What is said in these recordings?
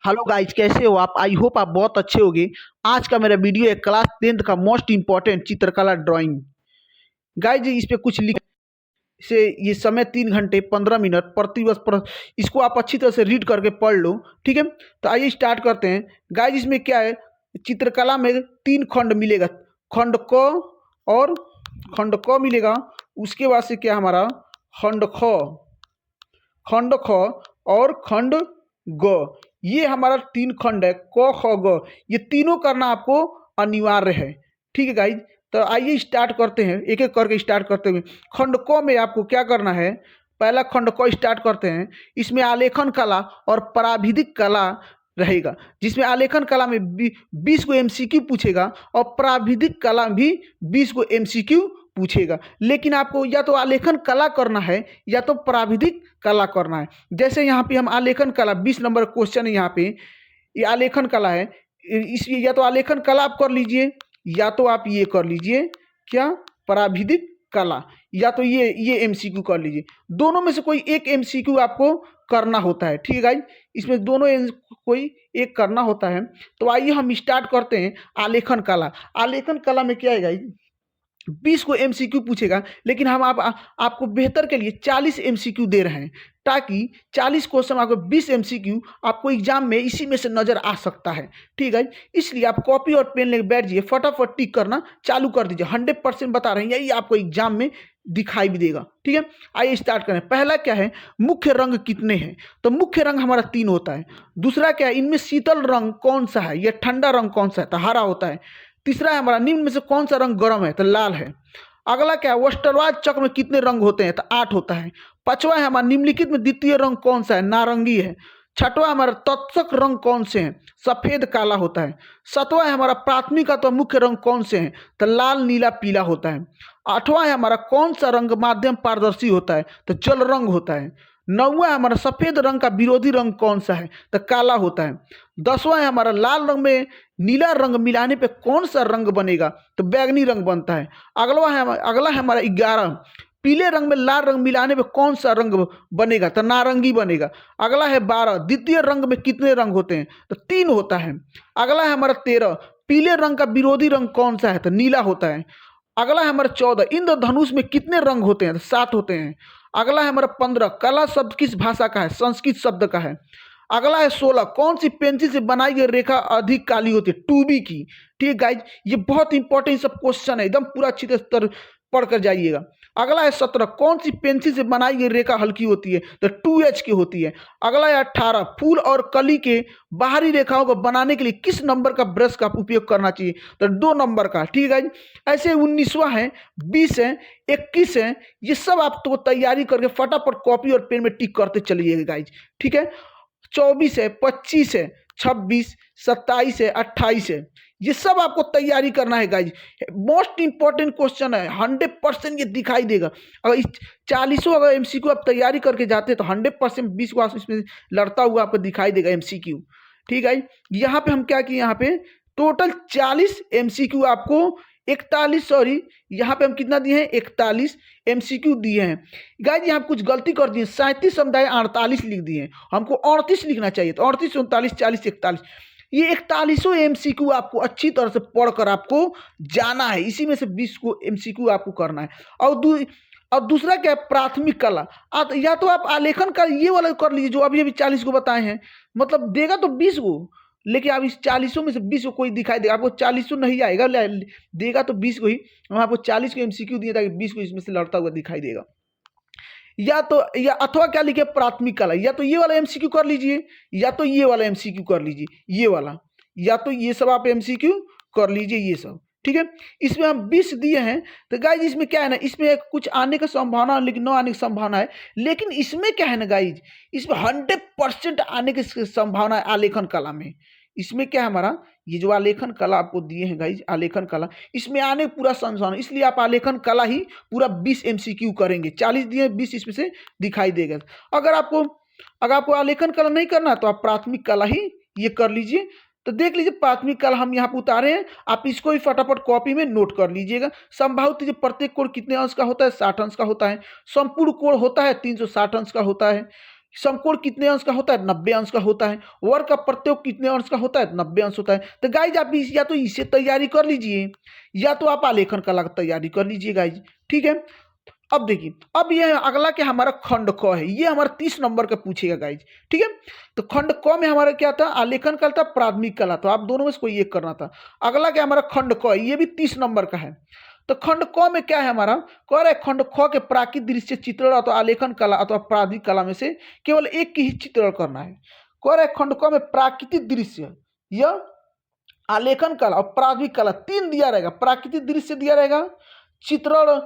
Hello guys, कैसे हो आप? आई होप आप बहुत अच्छे होगे। आज का मेरा वीडियो है क्लास 10th का मोस्ट इंपॉर्टेंट चित्रकला ड्राइंग। गाइज इस पे कुछ लिख से ये समय 3 घंटे 15 मिनट प्रतिवर्ष पर। इसको आप अच्छी तरह से रीड करके पढ़ लो। ठीक है, तो आइए स्टार्ट करते हैं। गाइज इसमें क्या है, चित्रकला में 3 खंड मिलेगा। खंड क और खंड क मिलेगा। उसके बाद से क्या हमारा खंड ख और खंड ग। ये हमारा 3 खंड है, क ख ग। ये तीनों करना आपको अनिवार्य है। ठीक है गाइज, तो आइए स्टार्ट करते हैं, एक एक करके स्टार्ट करते हुए। खंड क में आपको क्या करना है, पहला खंड क स्टार्ट करते हैं। इसमें आलेखन कला और प्राविधिक कला रहेगा, जिसमें आलेखन कला में 20 को एमसीक्यू पूछेगा और प्राविधिक कला भी 20 को एमसीक्यू पूछेगा। लेकिन आपको या तो आलेखन कला करना है या तो प्राविधिक कला करना है। जैसे यहाँ पे हम आलेखन कला 20 नंबर क्वेश्चन है, यहाँ पे ये आलेखन कला है। इसलिए या तो आलेखन कला आप कर लीजिए या तो आप ये कर लीजिए क्या, प्राविधिक कला, या तो ये एमसीक्यू कर लीजिए। दोनों में से कोई एक एमसीक्यू आपको करना होता है। ठीक है गाइज, इसमें दोनों कोई एक करना होता है। तो आइए हम स्टार्ट करते हैं आलेखन कला। आलेखन कला में क्या है गाइज, 20 को एमसीक्यू पूछेगा, लेकिन हम आपको बेहतर के लिए 40 एमसीक्यू दे रहे हैं, ताकि 40 क्वेश्चन आपको 20 एमसीक्यू आपको एग्जाम में इसी में से नजर आ सकता है। ठीक है, इसलिए आप कॉपी और पेन लेकर बैठ जाइए, फटाफट टिक करना चालू कर दीजिए। 100% बता रहे हैं, यही आपको एग्जाम में दिखाई भी देगा। ठीक है, आइए स्टार्ट करें। पहला क्या है, मुख्य रंग कितने हैं? तो मुख्य रंग हमारा 3 होता है। दूसरा क्या है, इनमें शीतल रंग कौन सा है या ठंडा रंग कौन सा है? तो हरा होता है। तीसरा है हमारा, निम्न में से कौन सा रंग गर्म है? तो लाल है। अगला क्या है, वस्टरवाद चक्र में कितने रंग होते हैं? तो 8 होता है। पांचवा है हमारा, निम्नलिखित में द्वितीय रंग कौन सा है? नारंगी है। छठवा हमारा, तत्सक रंग कौन से हैं? सफेद काला होता है। सातवां है हमारा, प्राथमिक अथवा मुख्य रंग कौन से हैं? तो लाल नीला पीला होता है। आठवां है हमारा, कौन सा रंग माध्यम पारदर्शी होता है? तो जल रंग होता है। नौवां है हमारा, सफेद रंग का विरोधी रंग कौन सा है? तो काला होता है। 10वां है हमारा, लाल रंग में नीला रंग मिलाने पे कौन सा रंग बनेगा? तो बैगनी रंग बनता है। अगला है हमारा 11, पीले रंग में लाल रंग मिलाने पे कौन सा रंग बनेगा? तो नारंगी बनेगा। अगला है 12, द्वितीय रंग में कितने रंग होते हैं? तो 3 होता है। अगला है हमारा 13, पीले रंग का विरोधी रंग कौन सा है? तो नीला होता है। अगला है हमारा 14, इंद्रधनुष में कितने रंग होते हैं? तो 7 होते हैं। अगला है हमारा 15, कला शब्द किस भाषा का है? संस्कृत शब्द का है। अगला है 16, कौन सी पेंसिल से बनाई गई रेखा अधिक काली होती है? 2B की। ठीक है गाइज, ये बहुत इंपॉर्टेंट सब क्वेश्चन है, एकदम पूरा अच्छी तरह पढ़ कर जाइएगा। अगला है 17, कौन सी पेंसिल से बनाई गई रेखा हल्की होती है? तो 2H की होती है। अगला है 18, फूल और कली के बाहरी रेखाओं को बनाने के लिए किस नंबर का ब्रश का उपयोग करना चाहिए? तो 2 नंबर का। ठीक है गाइज, ऐसे 19वां है, 20 है, 21 है। ये सब आप तो तैयारी करके फटाफट कॉपी और पेन में टिक करते चलिएगा गाइज। ठीक है, 24 है, 25 है, 26, 27 है, 28 है। ये सब आपको तैयारी करना है गाइज। मोस्ट इंपॉर्टेंट क्वेश्चन है, 100% ये दिखाई देगा। अगर इस 40 अगर एमसीक्यू आप तैयारी करके जाते हैं तो 100% 20 को इसमें लड़ता हुआ आपको दिखाई देगा एमसीक्यू। ठीक है, यहाँ पे हम क्या किए, यहाँ पे टोटल 40 एमसीक्यू आपको 41, सॉरी यहाँ पे हम कितना दिए हैं, 41 एमसीक्यू दिए हैं। गाइज यहाँ कुछ गलती कर दिए, 37 समुदाय 48 लिख दिए हैं, हमको 38 लिखना चाहिए। तो 38, 39, 40, 41, ये 41 एमसीक्यू आपको अच्छी तरह से पढ़कर आपको जाना है। इसी में से 20 को एमसीक्यू आपको करना है। और दूसरा क्या है, प्राथमिक कला। या तो आप आलेखन का ये वाला कर लीजिए जो अभी 40 को बताए हैं, मतलब देगा तो 20 को, लेकिन आप इस 40 में से 20 को कोई दिखाई देगा, आपको 40 नहीं आएगा, देगा तो 20 को ही। हम आपको 40 को एमसीक्यू दिए ताकि 20 को इसमें से लड़ता हुआ दिखाई देगा। या अथवा क्या लिखे, प्राथमिक कला, या तो ये वाला एमसीक्यू कर लीजिए या तो ये वाला एमसीक्यू कर लीजिए, ये वाला, या तो ये सब आप एमसीक्यू कर लीजिए, ये सब। ठीक है, इसमें हम 20 दिए हैं। तो गाइज इसमें क्या है ना, इसमें कुछ आने का संभावना लेकिन न आने की संभावना है। लेकिन इसमें क्या है ना गाइज, इसमें 100% आने की संभावना है आलेखन कला में। इसमें क्या है हमारा, ये जो आलेखन कला आपको दिए हैं गाइज, आलेखन कला, इसमें आने पूरा संभावना, इसलिए आप आलेखन कला ही पूरा 20 एमसीक्यू करेंगे। 40 दिए, 20 इसमें से दिखाई देगा। अगर आपको आलेखन कला नहीं करना तो आप प्राथमिक कला ही ये कर लीजिए। तो देख लीजिए, प्राथमिक कला हम यहाँ पे उतारे हैं, आप इसको भी फटाफट कॉपी में नोट कर लीजिएगा। संभावित प्रत्येक कोण कितने अंश का होता है? 60 अंश का होता है। संपूर्ण कोण होता है 360 अंश का होता है। समकोण कितने अंश का होता है? 90 अंश का होता है। वर्ग का प्रत्योग कितने अंश का होता है? 90 अंश होता है। तो गाइज आप या तो इसे तैयारी कर लीजिए या तो आप आलेखन कला की तैयारी कर लीजिए गाइज, ठीक है। अब देखिए, अब ये अगला क्या हमारा खंड क है, ये हमारा 30 नंबर का पूछेगा गाइज, ठीक है। तो खंड क में हमारा क्या था? आलेखन कला था, प्राथमिक कला, तो आप दोनों में से कोई एक करना था। अगला क्या हमारा खंड क है, ये भी 30 नंबर का है। तो खंड क में क्या है हमारा? कह रहे खंड ख के प्राकृतिक दृश्य चित्रण अथवा आलेखन कला अथवा प्राथमिक कला में से केवल एक की ही चित्रण करना है। कह रहे खंड क में प्राकृतिक दृश्य या आलेखन कला और प्राथमिक कला 3 दिया रहेगा। प्राकृतिक दृश्य दिया रहेगा, चित्रण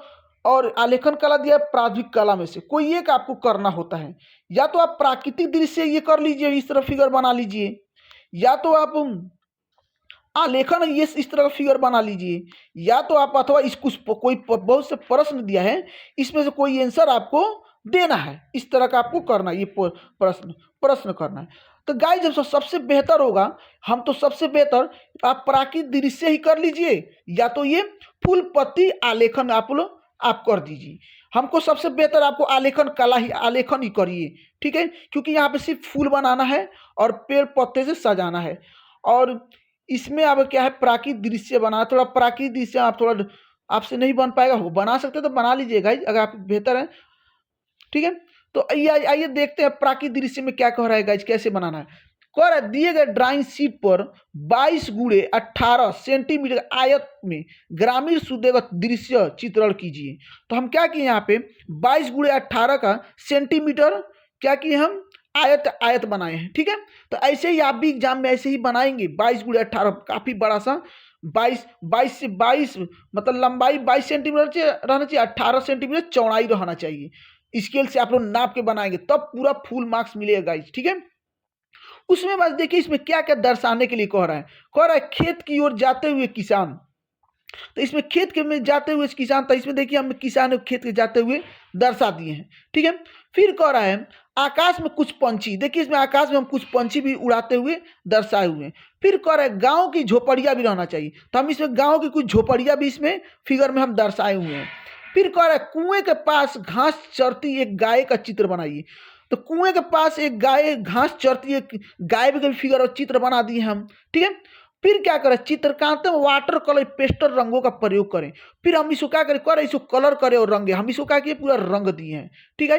और आलेखन कला दिया प्राथमिक कला में से कोई एक आपको करना होता है। या तो आप प्राकृतिक दृश्य ये कर लीजिए, इस तरह फिगर बना लीजिए, या तो आप आलेखन ये इस तरह का फिगर बना लीजिए, या तो आप अथवा इसको कोई बहुत से प्रश्न दिया है, इसमें से कोई आंसर आपको देना है। इस तरह का आपको करना है, ये प्रश्न करना है। तो गाइस जब सबसे बेहतर होगा, हम तो सबसे बेहतर आप प्राकृतिक दृश्य ही कर लीजिए, या तो ये फूल पत्ती आलेखन आप कर दीजिए। हमको सबसे बेहतर आपको आलेखन कला ही आलेखन ही करिए, ठीक है, क्योंकि यहाँ पे सिर्फ फूल बनाना है और पेड़ पत्ते से सजाना है। और इसमें अब क्या है, प्राकृतिक दृश्य बना, थोड़ा प्राकृतिक दृश्य आप थोड़ा आपसे नहीं बन पाएगा, वो बना सकते तो बना लीजिएगा अगर आप बेहतर है, ठीक है। तो आइए देखते हैं प्राकृतिक दृश्य में क्या कह रहा है गाइज, कैसे बनाना है। कह रहा है दिए गए ड्राइंग शीट पर 22x18 सेंटीमीटर आयत में ग्रामीण सुदेगत दृश्य चित्रण कीजिए। तो हम क्या किए यहाँ पे 22x18 का सेंटीमीटर क्या किए, हम आयत बनाए हैं, ठीक है। तो ऐसे ही आप भी एग्जाम में ऐसे ही बनाएंगे 22x18, काफी बड़ा सा 22 से 22 मतलब लंबाई 22 सेंटीमीटर रहना चाहिए, 18 सेंटीमीटर चौड़ाई रहना चाहिए। स्केल से आप लोग नाप के बनाएंगे तब पूरा फुल मार्क्स मिलेगा गाइस, ठीक है। उसमें बस देखिए इसमें क्या क्या दर्शाने के लिए कह रहा है खेत की ओर जाते हुए किसान। तो इसमें खेत के में जाते हुए किसान, तो इसमें देखिए हम किसान खेत के जाते हुए दर्शा दिए हैं, ठीक है। फिर कह रहा है आकाश में कुछ पंछी, देखिए इसमें आकाश में हम कुछ पंछी भी उड़ाते हुए दर्शाए हुए हैं। फिर कह रहा है गांव की झोपड़ियां भी रहना चाहिए, तो हम इसमें गांव की कुछ झोपड़ियां भी इसमें फिगर में हम दर्शाए हुए हैं। फिर कह रहा है कुएं के पास घास चरती एक गाय का चित्र बनाइए। तो कुएं के पास एक गाय घास चरती एक गाय भी फिगर और चित्र बना दिए हम, ठीक है। फिर क्या करें, चित्रकांत में वाटर कलर पेस्टल रंगों का प्रयोग करें। फिर हम इसको क्या करें, इसको कलर करें और रंगे, हम इसको क्या किए, पूरा रंग दिए हैं, ठीक है।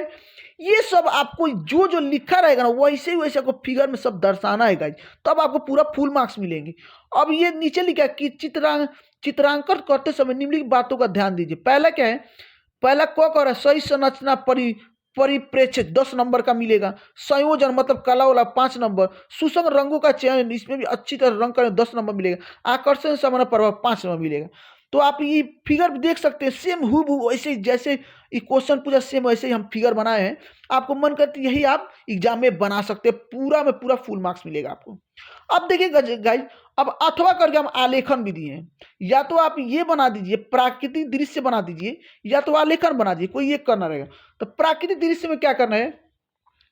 ये सब आपको जो जो लिखा रहेगा ना वैसे ही वैसे आपको फिगर में सब दर्शाना है गाइज, तब आपको पूरा फुल मार्क्स मिलेंगे। अब ये नीचे लिखा है कि चित्रांकन करते समय निम्नलिखित बातों का ध्यान दीजिए। पहला क्या है, पहला क कर है सही संरचना परिप्रेक्ष्य 10 नंबर का मिलेगा। संयोजन मतलब कला वाला 5 नंबर। सुसंग रंगों का चयन, इसमें भी अच्छी तरह रंग करें 10 नंबर मिलेगा। आकर्षण समान प्रभाव 5 नंबर मिलेगा। तो आप ये फिगर देख सकते हैं सेम हूबहू वैसे जैसे ये क्वेश्चन पूछा सेम वैसे ही हम फिगर बनाए हैं। आपको मन करती यही आप एग्जाम में बना सकते हैं, पूरा में पूरा फुल मार्क्स मिलेगा आपको। अब देखिए गाइज, अब अथवा करके हम आलेखन भी दिए हैं, या तो आप ये बना दीजिए प्राकृतिक दृश्य बना दीजिए, या तो आलेखन बना दीजिए, कोई एक करना रहेगा। तो प्राकृतिक दृश्य में क्या करना है,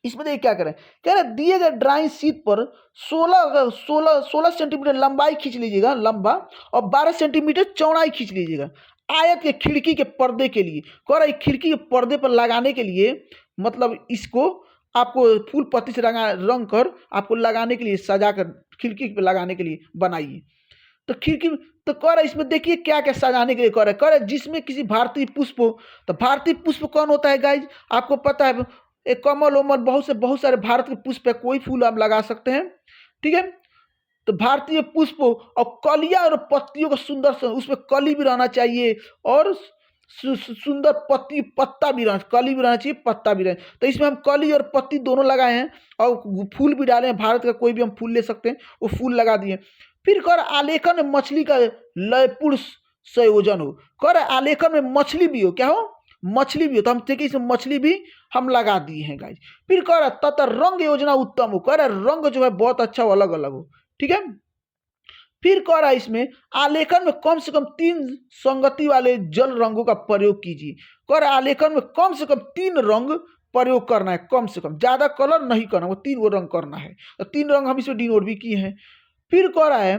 इसमें देखिए क्या करें, कह रहे दिए गए ड्राइंग शीट पर 16 सेंटीमीटर लंबाई खींच लीजिएगा लंबा, और 12 सेंटीमीटर चौड़ाई खींच लीजिएगा आयत के खिड़की के पर्दे के लिए। कह रहा है खिड़की के पर्दे पर लगाने के लिए, मतलब इसको आपको फूल पत्ती से रंग कर आपको लगाने के लिए, सजा कर खिड़की पे लगाने के लिए बनाइए। तो खिड़की तो कह रहा है इसमें देखिए क्या क्या सजाने के लिए कह रहा है जिसमें किसी भारतीय पुष्प हो। तो भारतीय पुष्प कौन होता है गाइज, आपको पता है, एक कमल उमल बहुत सारे भारत के पुष्प है, कोई फूल आप लगा सकते हैं, ठीक है। तो भारतीय पुष्प और कलियां और पत्तियों का सुंदर से, उसमें कली भी रहना चाहिए और सुंदर पत्ता भी रहना, कली भी रहना चाहिए पत्ता भी रहना। तो इसमें हम कली और पत्ती दोनों लगाए हैं और फूल भी डाले हैं, भारत का कोई भी हम फूल ले सकते हैं, वो फूल लगा दिए। फिर कर आलेखन में मछली का लयपूर्ण संयोजन हो, कर आलेखन में मछली भी हो, क्या हो, मछली भी हो। तो हम देखिए इसमें मछली भी हम लगा दिए हैं गाइज। फिर कह रहा तथा रंग योजना उत्तम हो, कह रहा रंग जो है बहुत अच्छा हो, अलग अलग हो, ठीक है। फिर कह रहा है इसमें आलेखन में कम से कम 3 संगति वाले जल रंगों का प्रयोग कीजिए। कह रहा है आलेखन में कम से कम 3 रंग प्रयोग करना है, कम से कम, ज्यादा कलर नहीं करना, वो 3 वो रंग करना है। तो 3 रंग हम इसमें डिनोट भी किए हैं। फिर कह रहा है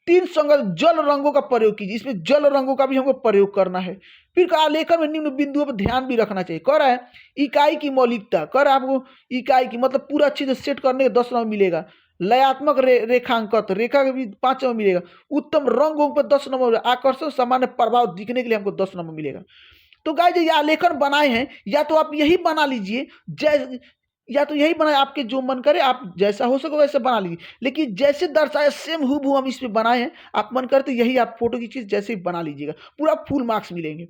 तीन संगत जल रंगों का प्रयोग कीजिए। इसमें जल रंगों का भी हमको प्रयोग करना है। फिर आलेखन में निम्न बिंदुओं पर ध्यान भी रखना चाहिए। कह रहा है इकाई की मौलिकता, कह रहा है आपको इकाई की मतलब पूरा अच्छे से सेट करने के 10 नंबर मिलेगा। लयात्मक रेखांकन रेखा का भी 5 नंबर मिलेगा। उत्तम रंगों पर 10 नंबर। आकर्षण सामान्य प्रभाव दिखने के लिए हमको 10 नंबर मिलेगा। तो गाइस ये आलेखन बनाए हैं, या तो आप यही बना लीजिए, या तो यही बनाए, आपके जो मन करे आप जैसा हो सके वैसे बना लीजिए, लेकिन जैसे दर्शाए सेम हूबहू हम इसमें बनाए हैं, आप मन करते यही आप फोटो की चीज जैसे ही बना लीजिएगा, पूरा फुल मार्क्स मिलेंगे।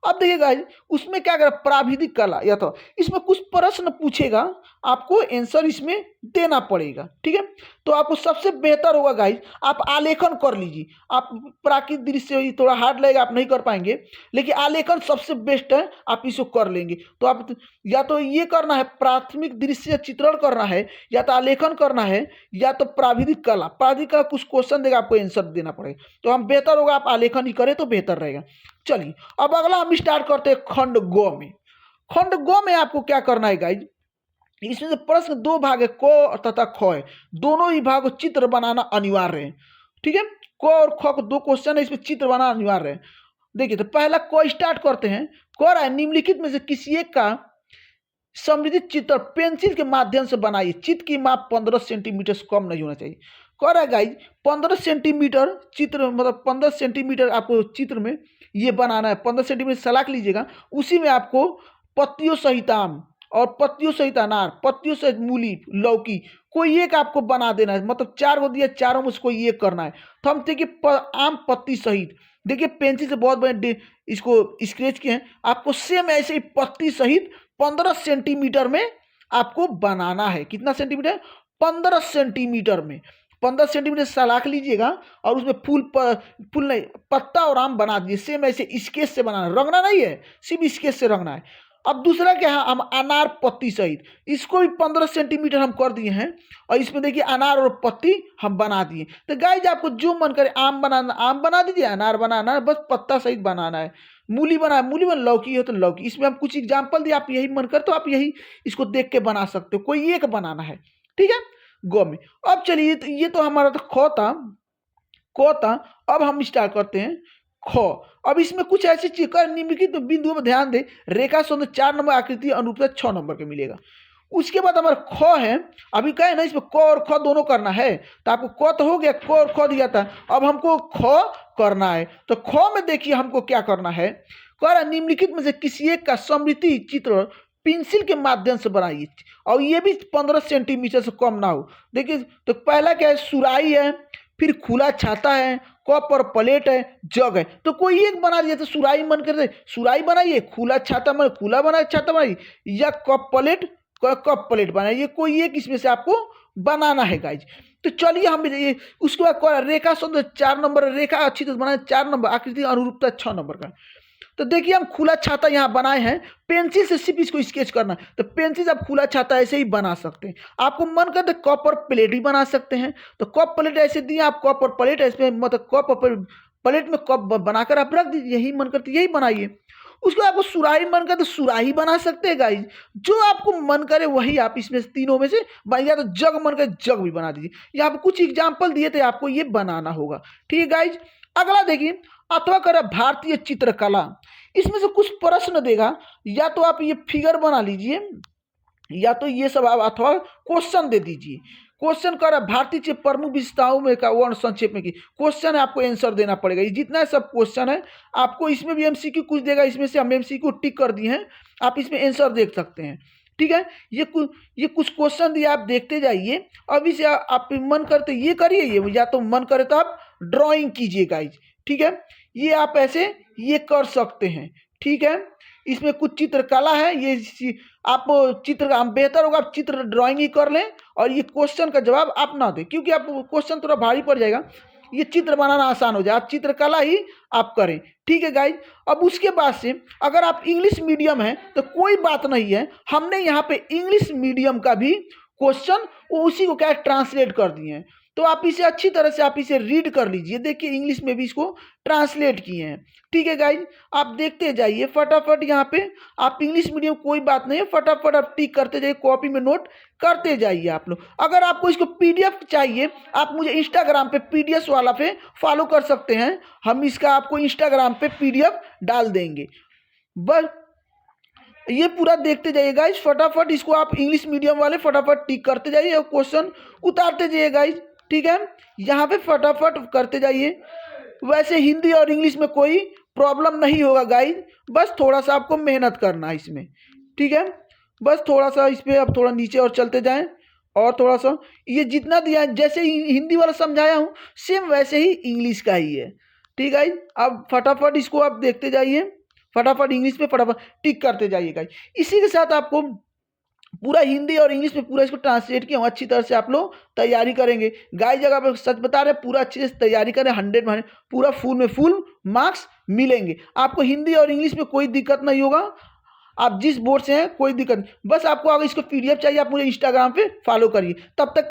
अब देखिए गाइस उसमें क्या करें, प्राविधिक कला, या तो इसमें कुछ प्रश्न पूछेगा, आपको आंसर इसमें देना पड़ेगा। ठीक है, तो आपको सबसे बेहतर होगा गाइस आप आलेखन कर लीजिए। आप प्राकृतिक दृश्य थोड़ा हार्ड लगेगा, आप नहीं कर पाएंगे, लेकिन आलेखन सबसे बेस्ट है, आप इसको कर लेंगे। तो आप या तो ये करना है, प्राथमिक दृश्य चित्रण करना है, या तो आलेखन करना है, या तो प्राविधिक कला। प्राविधिक कला कुछ क्वेश्चन देगा, आपको आंसर देना पड़ेगा। तो हम बेहतर होगा आप आलेखन ही करें तो बेहतर रहेगा। चलिए अब अगला हम स्टार्ट करते हैं खंड ग में। खंड ग में आपको क्या करना है गाइज, इसमें से प्रश्न 2 भाग है, क तथा ख है। दोनों ही भागों चित्र बनाना अनिवार्य है। ठीक है, क और ख को 2 क्वेश्चन है, इसमें चित्र बनाना अनिवार्य है। देखिए तो पहला क स्टार्ट करते हैं। कह रहा है निम्नलिखित में से किसी एक का समृद्ध चित्र पेंसिल के माध्यम से बनाइए। चित्र की माप 15 सेंटीमीटर से कम नहीं होना चाहिए। कह रहा है गाइज 15 सेंटीमीटर चित्र, मतलब 15 सेंटीमीटर आपको चित्र में ये बनाना है। 15 सेंटीमीटर सलाख लीजिएगा, उसी में आपको पत्तियों सहित आम और पत्तियों सहित अनार, पत्तियों सहित मूली, लौकी, कोई एक आपको बना देना है। मतलब 4 को दिया, चारों में से कोई एक करना है। तो हम देखिए आम पत्ती सहित, देखिए पेंसिल से बहुत बड़े इसको स्केच किए हैं, आपको सेम ऐसे ही पत्ती सहित 15 सेंटीमीटर में आपको बनाना है। कितना सेंटीमीटर? 15 सेंटीमीटर में। 15 सेंटीमीटर सलाख लीजिएगा और उसमें फूल नहीं, पत्ता और आम बना दीजिए। सेम ऐसे स्केच से बनाना, रंगना नहीं है, सिर्फ स्केच से रंगना है। अब दूसरा क्या है, हम अनार पत्ती सहित, इसको भी 15 सेंटीमीटर हम कर दिए हैं, और इसमें देखिए अनार और पत्ती हम बना दिए। तो गाइज आपको जो मन करे, आम बनाना आम बना दीजिए, अनार बनाना है, बस पत्ता सहित बनाना है। मूली बना, मूली बना, लौकी हो तो लौकी। इसमें हम कुछ एग्जाम्पल दिए, आप यही मन कर तो आप यही इसको देख के बना सकते हो, कोई एक बनाना है। ठीक है, गो में। अब चलिए ये तो हमारा तो ख था, क था। अब हम स्टार्ट करते हैं ख। अब इसमें कुछ ऐसी चीज कर, निम्नलिखित बिंदुओं पर ध्यान दे। रेखा सौंदर्य 4 नंबर, आकृति अनुरूपता 6 नंबर का मिलेगा। उसके बाद हमारा ख है, अभी कहे ना इसमें क और ख दोनों करना है, तो आपको क तो हो गया, क और ख दिया था, अब हमको ख करना है। तो ख में देखिए हमको क्या करना है, कह रहा निम्नलिखित में से किसी एक का समृद्धि चित्र पेंसिल के माध्यम से बनाइए, और ये भी 15 सेंटीमीटर से कम ना हो। देखिए तो पहला क्या है, सुराही है, फिर खुला छाता है, कप और प्लेट है, जग है। तो कोई एक बना दिया, तो सुराही मन करते सुराही बनाइए, खुला छाता मन खुला बनाइए, छाता बनाइए, या कप प्लेट बनाइए, कोई एक इसमें से आपको बनाना है गाइज। तो चलिए हम ये उसके बाद रेखा सौंदर्य 4 नंबर, रेखा अच्छी तरह बनाए 4 नंबर, आकृति अनुरूपता 6 नंबर का। तो देखिए हम खुला छाता यहाँ बनाए हैं, पेंसिल से सिर्फ इसको स्केच करना है। तो पेंसिल से आप खुला छाता ऐसे ही बना सकते हैं। आपको मन करते कप और प्लेट भी बना सकते हैं, तो कप प्लेट ऐसे दिए आप, कप और प्लेट इसमें मतलब कप और प्लेट में कप बनाकर आप रख दीजिए, यही मन करते यही बनाइए। उसको आपको सुराही मन करे तो सुराही बना सकते हैं गाइज, जो आपको मन करे वही आप इसमें से तीनों में से, या तो जग मन करे जग भी बना दीजिए। यहाँ पर कुछ एग्जाम्पल दिए थे, आपको ये बनाना होगा। ठीक है गाइज, अगला देखिए, अथवा करे भारतीय चित्रकला। इसमें से कुछ प्रश्न देगा, या तो आप ये फिगर बना लीजिए, या तो ये सब आप अथवा क्वेश्चन दे दीजिए। क्वेश्चन कर भारतीय प्रमुख विशेषताओं में का वर्ण संक्षेप में की क्वेश्चन है, आपको आंसर देना पड़ेगा। ये जितना सब क्वेश्चन है आपको, इसमें भी एमसीक्यू कुछ देगा, इसमें से हम एमसीक्यू टिक कर दिए हैं, आप इसमें आंसर देख सकते हैं। ठीक है, ये कुछ क्वेश्चन दिए, आप देखते जाइए। अभी से आप मन करते ये करिए, ये या तो मन करे तो आप ड्राइंग कीजिए गाइज। ठीक है, ये आप ऐसे ये कर सकते हैं। ठीक है, इसमें कुछ चित्रकला है, ये आप चित्र, हम बेहतर होगा आप चित्र ड्राइंग ही कर लें, और ये क्वेश्चन का जवाब आप ना दें, क्योंकि आप क्वेश्चन थोड़ा भारी पड़ जाएगा, ये चित्र बनाना आसान हो जाए, आप चित्रकला ही आप करें। ठीक है गाइज, अब उसके बाद से अगर आप इंग्लिश मीडियम है तो कोई बात नहीं है, हमने यहाँ पे इंग्लिश मीडियम का भी क्वेश्चन वो उसी को क्या ट्रांसलेट कर दिए हैं। तो आप इसे अच्छी तरह से आप इसे रीड कर लीजिए। देखिए इंग्लिश में भी इसको ट्रांसलेट किए हैं। ठीक है गाइज, आप देखते जाइए फटाफट। यहाँ पे आप इंग्लिश मीडियम कोई बात नहीं है, फटाफट आप टिक करते जाइए, कॉपी में नोट करते जाइए आप लोग। अगर आपको इसको पीडीएफ चाहिए, आप मुझे इंस्टाग्राम पे पीडीएफ वाला पे फॉलो कर सकते हैं। हम इसका आपको इंस्टाग्राम पे पीडीएफ डाल देंगे। बस ये पूरा देखते जाइए गाइज, फटाफट इसको आप इंग्लिश मीडियम वाले फटाफट टिक करते जाइए और क्वेश्चन उतारते जाइए गाइज। ठीक है, यहाँ पे फटाफट करते जाइए। वैसे हिंदी और इंग्लिश में कोई प्रॉब्लम नहीं होगा गाइज, बस थोड़ा सा आपको मेहनत करना है इसमें। ठीक है, बस थोड़ा सा इस पर अब थोड़ा नीचे और चलते जाएं, और थोड़ा सा ये जितना दिया है, जैसे हिंदी वाला समझाया हूँ सेम वैसे ही इंग्लिश का ही है। ठीक है, अब फटाफट इसको आप देखते जाइए, फटाफट इंग्लिश में फटाफट टिक करते जाइए गाइज। इसी के साथ आपको पूरा हिंदी और इंग्लिश में पूरा इसको ट्रांसलेट किया हूँ, अच्छी तरह से आप लोग तैयारी करेंगे गाइज। अगर आप सच बता रहे हैं, पूरा अच्छे से तैयारी करें, 100 पूरा फुल में फुल मार्क्स मिलेंगे आपको। हिंदी और इंग्लिश में कोई दिक्कत नहीं होगा, आप जिस बोर्ड से हैं कोई दिक्कत नहीं। बस आपको अगर इसको पीडीएफ चाहिए, आप मुझे इंस्टाग्राम पे फॉलो करिए। तब तक